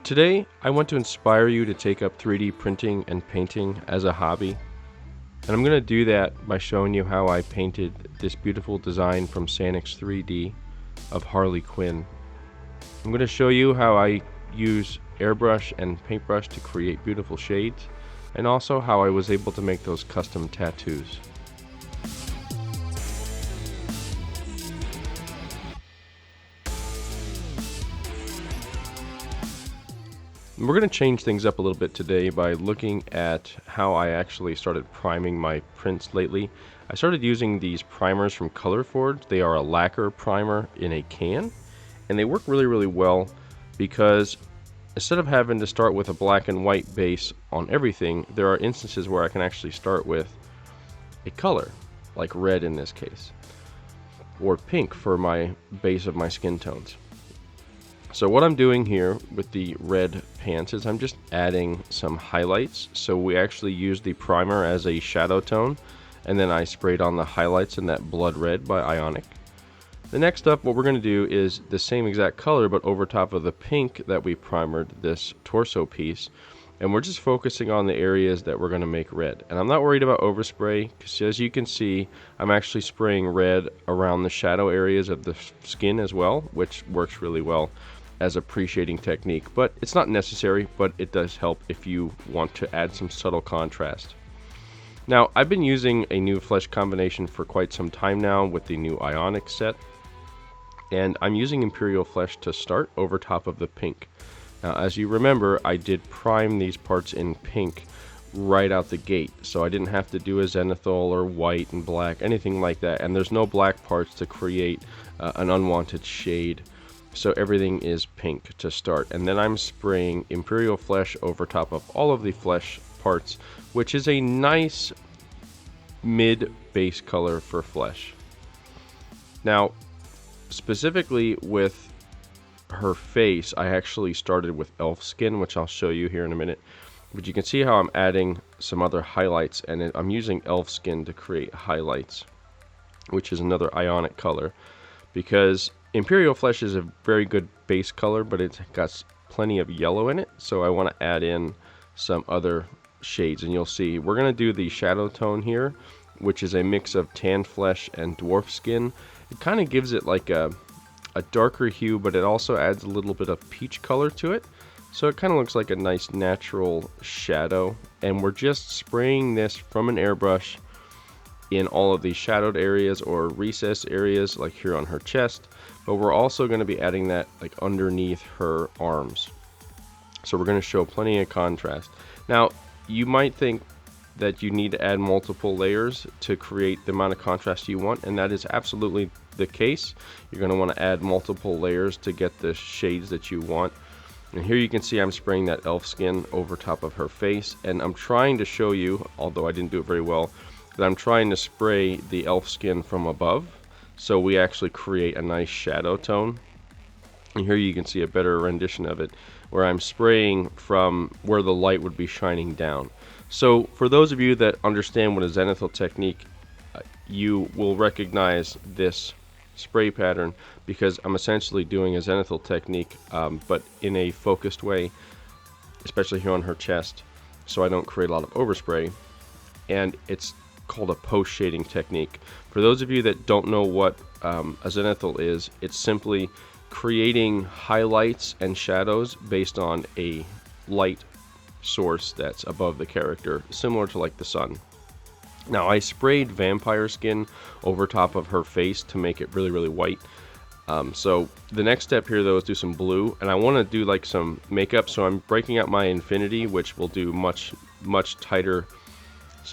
Today, I want to inspire you to take up 3D printing and painting as a hobby. And I'm going to do that by showing you how I painted this beautiful design from Sanix 3D of Harley Quinn. I'm going to show you how I use airbrush and paintbrush to create beautiful shades, and also how I was able to make those custom tattoos. We're going to change things up a little bit today by looking at how I actually started priming my prints lately. I started using these primers from Color Forge. They are a lacquer primer in a can, and they work really well because instead of having to start with a black and white base on everything, there are instances where I can actually start with a color, like red in this case, or pink for my base of my skin tones. So what I'm doing here with the red pants is I'm just adding some highlights. So we actually use the primer as a shadow tone, and then I sprayed on the highlights in that blood red by Ionic. The next up, what we're going to do is the same exact color but over top of the pink that we primered this torso piece, and we're just focusing on the areas that we're going to make red. And I'm not worried about overspray because, as you can see, I'm actually spraying red around the shadow areas of the skin as well, which works really well as a pre-shading technique, but it's not necessary, but it does help if you want to add some subtle contrast. Now, I've been using a new flesh combination for quite some time now with the new Ionic set, and I'm using Imperial Flesh to start over top of the pink. Now, as you remember, I did prime these parts in pink right out the gate, so I didn't have to do a zenithal or white and black, anything like that, and there's no black parts to create an unwanted shade. So everything is pink to start, and then I'm spraying Imperial Flesh over top of all of the flesh parts, which is a nice mid base color for flesh. Now, specifically with her face, I actually started with elf skin, which I'll show you here in a minute. But you can see how I'm adding some other highlights, and I'm using elf skin to create highlights, which is another Ionic color, because Imperial Flesh is a very good base color, but it's got plenty of yellow in it, so I want to add in some other shades. And you'll see we're going to do the shadow tone here, which is a mix of tan flesh and dwarf skin. It kind of gives it like a darker hue, but it also adds a little bit of peach color to it, so it kind of looks like a nice natural shadow. And we're just spraying this from an airbrush in all of these shadowed areas or recessed areas, like here on her chest, but we're also going to be adding that like underneath her arms, so we're going to show plenty of contrast. Now, you might think that you need to add multiple layers to create the amount of contrast you want, and that is absolutely the case. You're going to want to add multiple layers to get the shades that you want. And here you can see I'm spraying that elf skin over top of her face, and I'm trying to show you, although I didn't do it very well, that I'm trying to spray the elf skin from above, so we actually create a nice shadow tone. And here you can see a better rendition of it, where I'm spraying from where the light would be shining down. So for those of you that understand what a zenithal technique, you will recognize this spray pattern, because I'm essentially doing a zenithal technique, but in a focused way, especially here on her chest, so I don't create a lot of overspray. And it's called a post shading technique. For those of you that don't know what a zenithal is, it's simply creating highlights and shadows based on a light source that's above the character, similar to like the sun. Now, I sprayed vampire skin over top of her face to make it really white. So the next step here though is do some blue, and I want to do like some makeup, so I'm breaking out my Infinity, which will do much tighter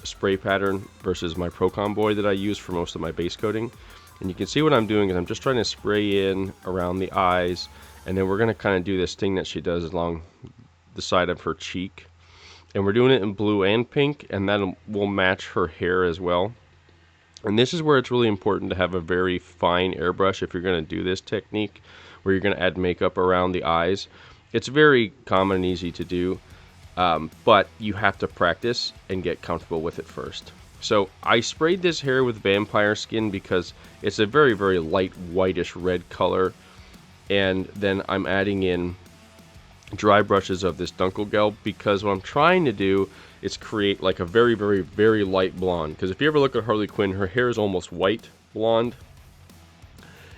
spray pattern versus my Procon Boy that I use for most of my base coating. And you can see what I'm doing is I'm just trying to spray in around the eyes, and then we're going to kind of do this thing that she does along the side of her cheek, and we're doing it in blue and pink, and that will match her hair as well. And this is where it's really important to have a very fine airbrush if you're going to do this technique, where you're going to add makeup around the eyes. It's very common and easy to do, but you have to practice and get comfortable with it first. So I sprayed this hair with vampire skin because it's a very light whitish red color, and then I'm adding in dry brushes of this Dunkelgelb, because what I'm trying to do is create like a very, very, very light blonde. Because if you ever look at Harley Quinn, her hair is almost white blonde,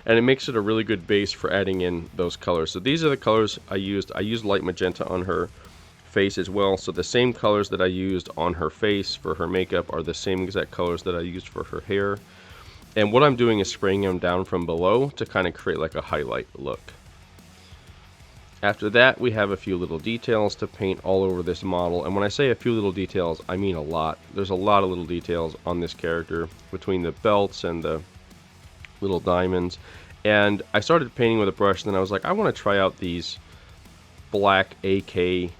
and it makes it a really good base for adding in those colors. So these are the colors I used. I used light magenta on her face as well. So the same colors that I used on her face for her makeup are the same exact colors that I used for her hair. And what I'm doing is spraying them down from below to kind of create like a highlight look. After that, we have a few little details to paint all over this model. And when I say a few little details, I mean a lot. There's a lot of little details on this character between the belts and the little diamonds. And I started painting with a brush, and then I was like, I want to try out these black AK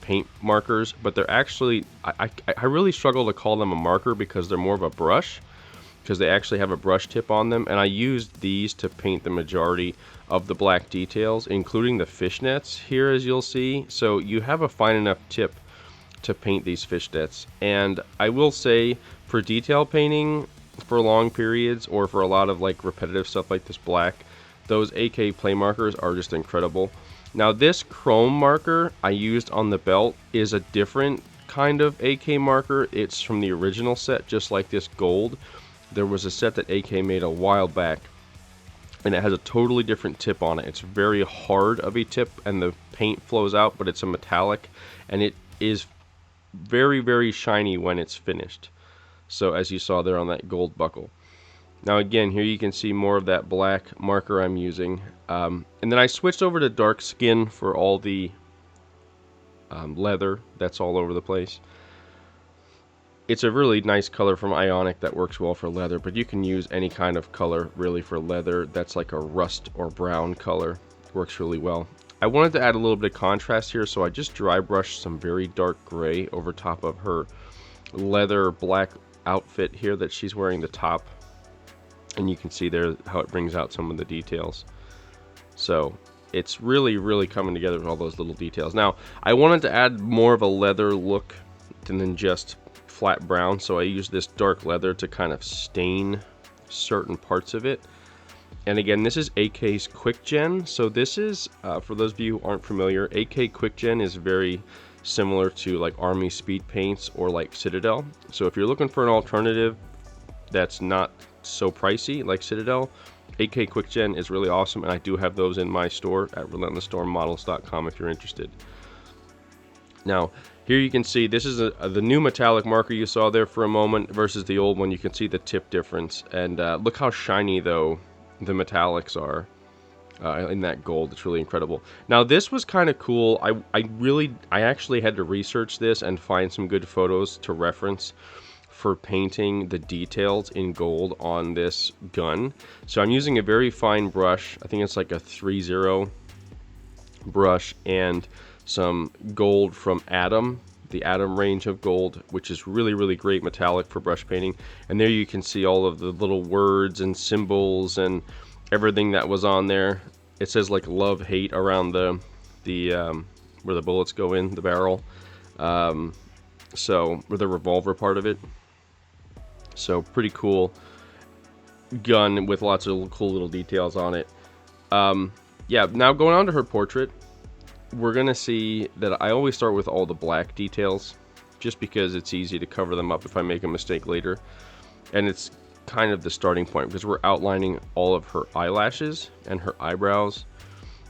paint markers, but they're actually, I really struggle to call them a marker because they're more of a brush, because they actually have a brush tip on them. And I used these to paint the majority of the black details, including the fishnets here, as you'll see. So you have a fine enough tip to paint these fishnets. And I will say, for detail painting for long periods, or for a lot of like repetitive stuff like this black, those AK play markers are just incredible. Now this chrome marker I used on the belt is a different kind of AK marker. It's from the original set, just like this gold. There was a set that AK made a while back, and it has a totally different tip on it. It's very hard of a tip, and the paint flows out, but it's a metallic, and it is very, very shiny when it's finished. So as you saw there on that gold buckle. Now again, here you can see more of that black marker I'm using. And then I switched over to dark skin for all the leather that's all over the place. It's a really nice color from Ionic that works well for leather, but you can use any kind of color really for leather. That's like a rust or brown color. Works really well. I wanted to add a little bit of contrast here, so I just dry brushed some very dark gray over top of her leather black outfit here that she's wearing, the top. And you can see there how it brings out some of the details. So it's really, really coming together with all those little details. Now, I wanted to add more of a leather look than just flat brown, so I used this dark leather to kind of stain certain parts of it. And again, this is AK's Quick Gen. So this is, for those of you who aren't familiar, AK Quick Gen is very similar to like Army Speed Paints or like Citadel. So if you're looking for an alternative that's not so pricey like Citadel, AK Quick Gen is really awesome, and I do have those in my store at relentlessstormmodels.com if you're interested. Now, here you can see this is the new metallic marker you saw there for a moment versus the old one. You can see the tip difference, and look how shiny though the metallics are in that gold. It's really incredible. Now this was kind of cool. I actually had to research this and find some good photos to reference for painting the details in gold on this gun. So I'm using a very fine brush. I think it's like a 3-0 brush, and some gold from Atom, the Atom range of gold, which is really, really great metallic for brush painting. And there you can see all of the little words and symbols and everything that was on there. It says like love, hate around the where the bullets go in the barrel. So with the revolver part of it. So pretty cool gun with lots of cool little details on it. Yeah, now going on to her portrait, we're gonna see that I always start with all the black details, just because it's easy to cover them up if I make a mistake later. And it's kind of the starting point because we're outlining all of her eyelashes and her eyebrows.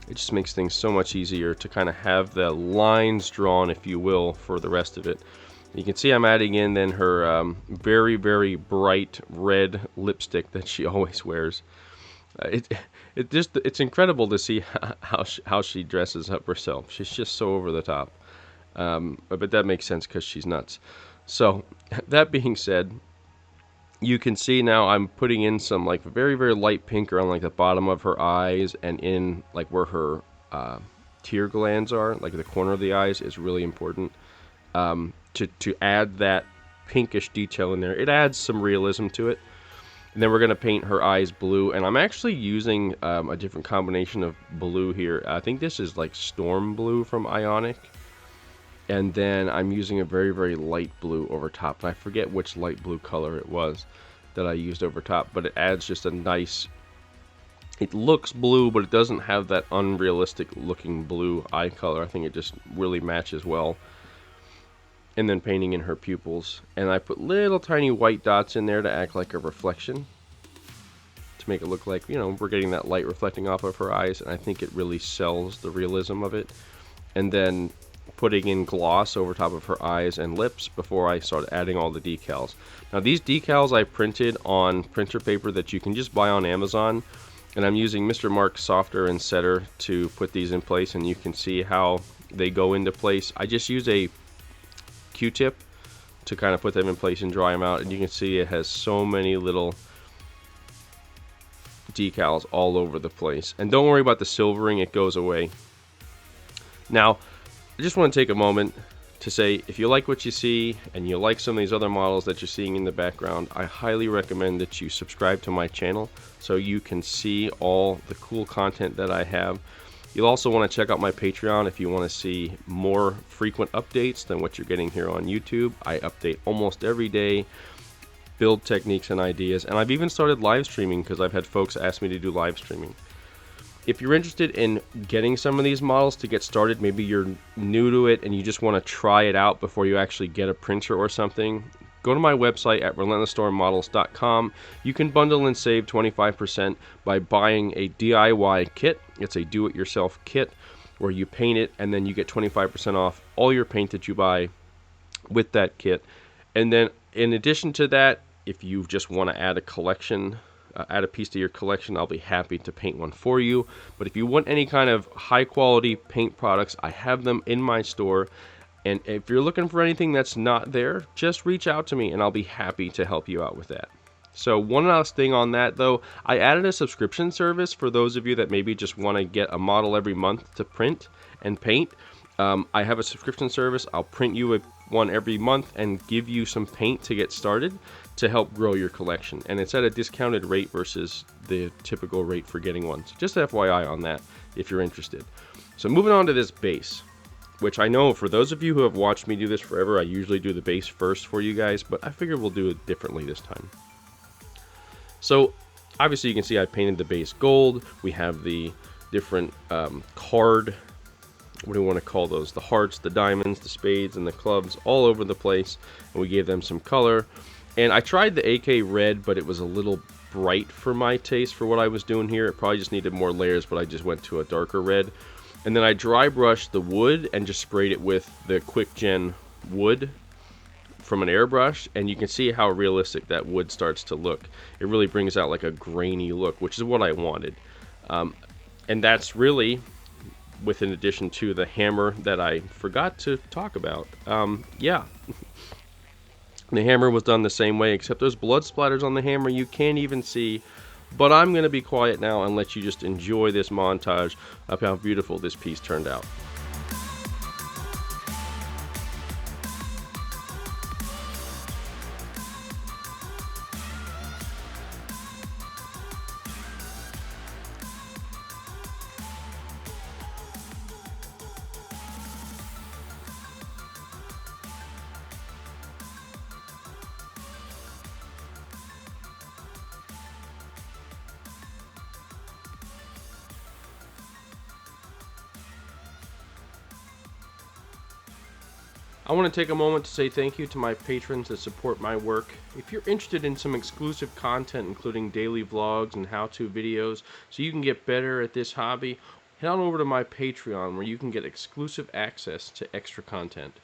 It just makes things so much easier to kind of have the lines drawn, if you will, for the rest of it. You can see I'm adding in then her very, very bright red lipstick that she always wears. It's incredible to see how she dresses up herself. She's just so over the top. But that makes sense because she's nuts. So that being said, you can see now I'm putting in some like very, very light pink around like the bottom of her eyes, and in like where her tear glands are, like the corner of the eyes is really important. To add that pinkish detail in there. It adds some realism to it. And then we're going to paint her eyes blue, and I'm actually using a different combination of blue here. I think this is like Storm Blue from Ionic, and then I'm using a very, very light blue over top. And I forget which light blue color it was that I used over top, but it adds just a nice It looks blue, but it doesn't have that unrealistic looking blue eye color. I think it just really matches well. And then painting in her pupils. And I put little tiny white dots in there to act like a reflection, to make it look like, you know, we're getting that light reflecting off of her eyes. And I think it really sells the realism of it. And then putting in gloss over top of her eyes and lips before I start adding all the decals. Now these decals I printed on printer paper that you can just buy on Amazon. And I'm using Mr. Mark's softer and setter to put these in place, and you can see how they go into place. I just use a Q-tip to kind of put them in place and dry them out, and you can see it has so many little decals all over the place. And don't worry about the silvering, it goes away. Now I just want to take a moment to say, if you like what you see and you like some of these other models that you're seeing in the background, I highly recommend that you subscribe to my channel so you can see all the cool content that I have. You'll also want to check out my Patreon if you want to see more frequent updates than what you're getting here on YouTube. I update almost every day, build techniques and ideas, and I've even started live streaming because I've had folks ask me to do live streaming. If you're interested in getting some of these models to get started, maybe you're new to it and you just want to try it out before you actually get a printer or something, go to my website at relentlessstormmodels.com. You can bundle and save 25% by buying a DIY kit. It's a do-it-yourself kit where you paint it and then you get 25% off all your paint that you buy with that kit. And then in addition to that, if you just want to add a collection, add a piece to your collection, I'll be happy to paint one for you. But if you want any kind of high quality paint products, I have them in my store. And if you're looking for anything that's not there, just reach out to me and I'll be happy to help you out with that. So one last thing on that though, I added a subscription service for those of you that maybe just want to get a model every month to print and paint. I have a subscription service. I'll print you one every month and give you some paint to get started to help grow your collection. And it's at a discounted rate versus the typical rate for getting one. So just FYI on that if you're interested. So moving on to this base, which I know for those of you who have watched me do this forever, I usually do the base first for you guys, but I figured we'll do it differently this time. So obviously you can see I painted the base gold. We have the different card, what do we want to call those? The hearts, the diamonds, the spades, and the clubs all over the place. And we gave them some color. And I tried the AK red, but it was a little bright for my taste for what I was doing here. It probably just needed more layers, but I just went to a darker red. And then I dry brushed the wood and just sprayed it with the Quick Gen wood from an airbrush. And you can see how realistic that wood starts to look. It really brings out like a grainy look, which is what I wanted. And that's really, with in addition to the hammer that I forgot to talk about. Yeah. The hammer was done the same way, except there's blood splatters on the hammer you can't even see. But I'm going to be quiet now and let you just enjoy this montage of how beautiful this piece turned out. I want to take a moment to say thank you to my patrons that support my work. If you're interested in some exclusive content, including daily vlogs and how-to videos, so you can get better at this hobby, head on over to my Patreon where you can get exclusive access to extra content.